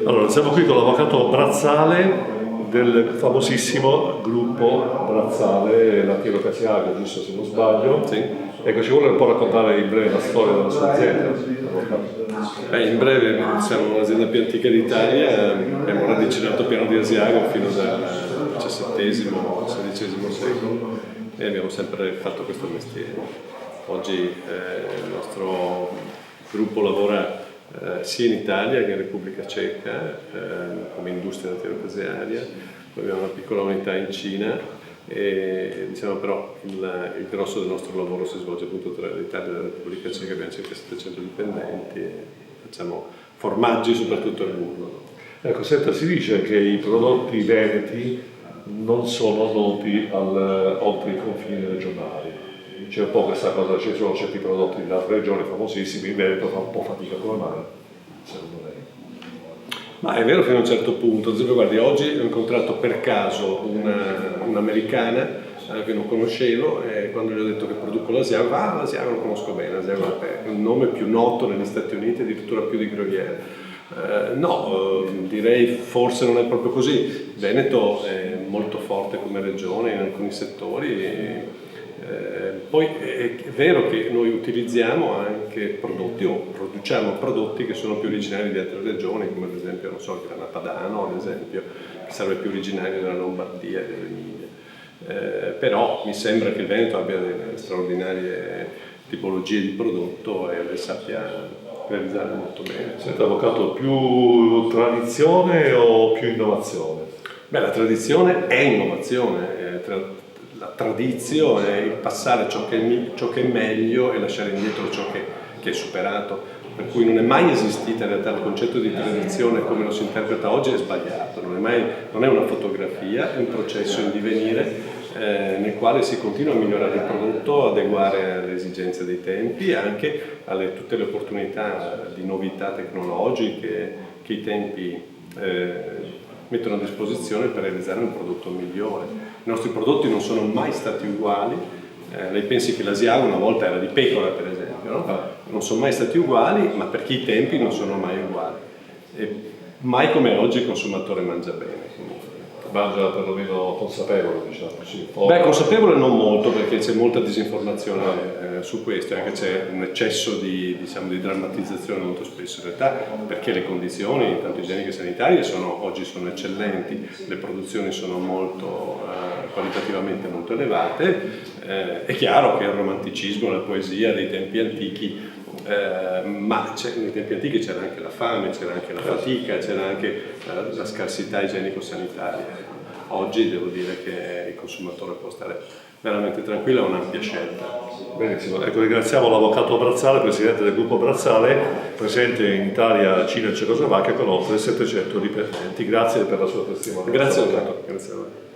Allora, siamo qui con l'avvocato Brazzale del famosissimo gruppo Brazzale Latino Casiago, giusto se non sbaglio. Sì. Ecco, ci vuole un po' raccontare in breve la storia della sua azienda, avvocato? In breve, siamo l'azienda più antica d'Italia, abbiamo radici nell'altopiano di Asiago fino dal XVII-XVI secolo e abbiamo sempre fatto questo mestiere. Oggi il nostro gruppo lavora sia in Italia che in Repubblica Ceca come industria latino-casearia, poi abbiamo una piccola unità in Cina e diciamo però il grosso del nostro lavoro si svolge appunto tra l'Italia e la Repubblica Ceca, abbiamo circa 700 dipendenti e facciamo formaggi soprattutto al burro. Ecco, senta, si dice che i prodotti veneti non sono noti oltre i confini regionali. C'è un po' questa cosa, ci sono certi prodotti in altre regioni famosissimi, in Veneto fa un po' fatica, come mai, secondo lei? Ma è vero fino a un certo punto, ad esempio guardi, oggi ho incontrato per caso un'americana che non conoscevo e quando gli ho detto che produco l'Asiago, l'Asiago lo conosco bene, l'Asiago è un nome più noto negli Stati Uniti, addirittura più di Gruyère. Direi forse non è proprio così. Veneto è molto forte come regione in alcuni settori. Poi è vero che noi utilizziamo anche prodotti o produciamo prodotti che sono più originari di altre regioni, come ad esempio, non so, il grana padano, ad esempio, che sarebbe più originario della Lombardia e dell'Emilia. Però mi sembra che il Veneto abbia delle straordinarie tipologie di prodotto e le sappia realizzare molto bene. Senta, avvocato, più tradizione o più innovazione? La tradizione è innovazione. La tradizione è il passare ciò che è meglio e lasciare indietro ciò che è superato, per cui non è mai esistita in realtà il concetto di tradizione come lo si interpreta oggi è sbagliato, non è una fotografia, è un processo in divenire nel quale si continua a migliorare il prodotto, adeguare alle esigenze dei tempi e anche tutte le opportunità di novità tecnologiche che i tempi mettono a disposizione per realizzare un prodotto migliore. I nostri prodotti non sono mai stati uguali, lei pensi che l'Asiago una volta era di pecora per esempio, no? Non sono mai stati uguali, ma perché i tempi non sono mai uguali. E mai come oggi il consumatore mangia bene. Mangia perlomeno consapevole, diciamo così. Consapevole non molto, perché c'è molta disinformazione su questo, anche c'è un eccesso di drammatizzazione molto spesso in realtà, perché le condizioni, tanto igieniche e sanitarie, oggi sono eccellenti, le produzioni sono qualitativamente molto elevate, è chiaro che il romanticismo, la poesia dei tempi antichi, ma nei tempi antichi c'era anche la fame, c'era anche la fatica, c'era anche la scarsità igienico-sanitaria. Oggi devo dire che il consumatore può stare veramente tranquillo, ha un'ampia scelta. Benissimo, ecco, ringraziamo l'avvocato Brazzale, presidente del gruppo Brazzale, presente in Italia, Cina e Cecoslovacchia con oltre 700 dipendenti. Grazie per la sua testimonianza. Grazie a voi.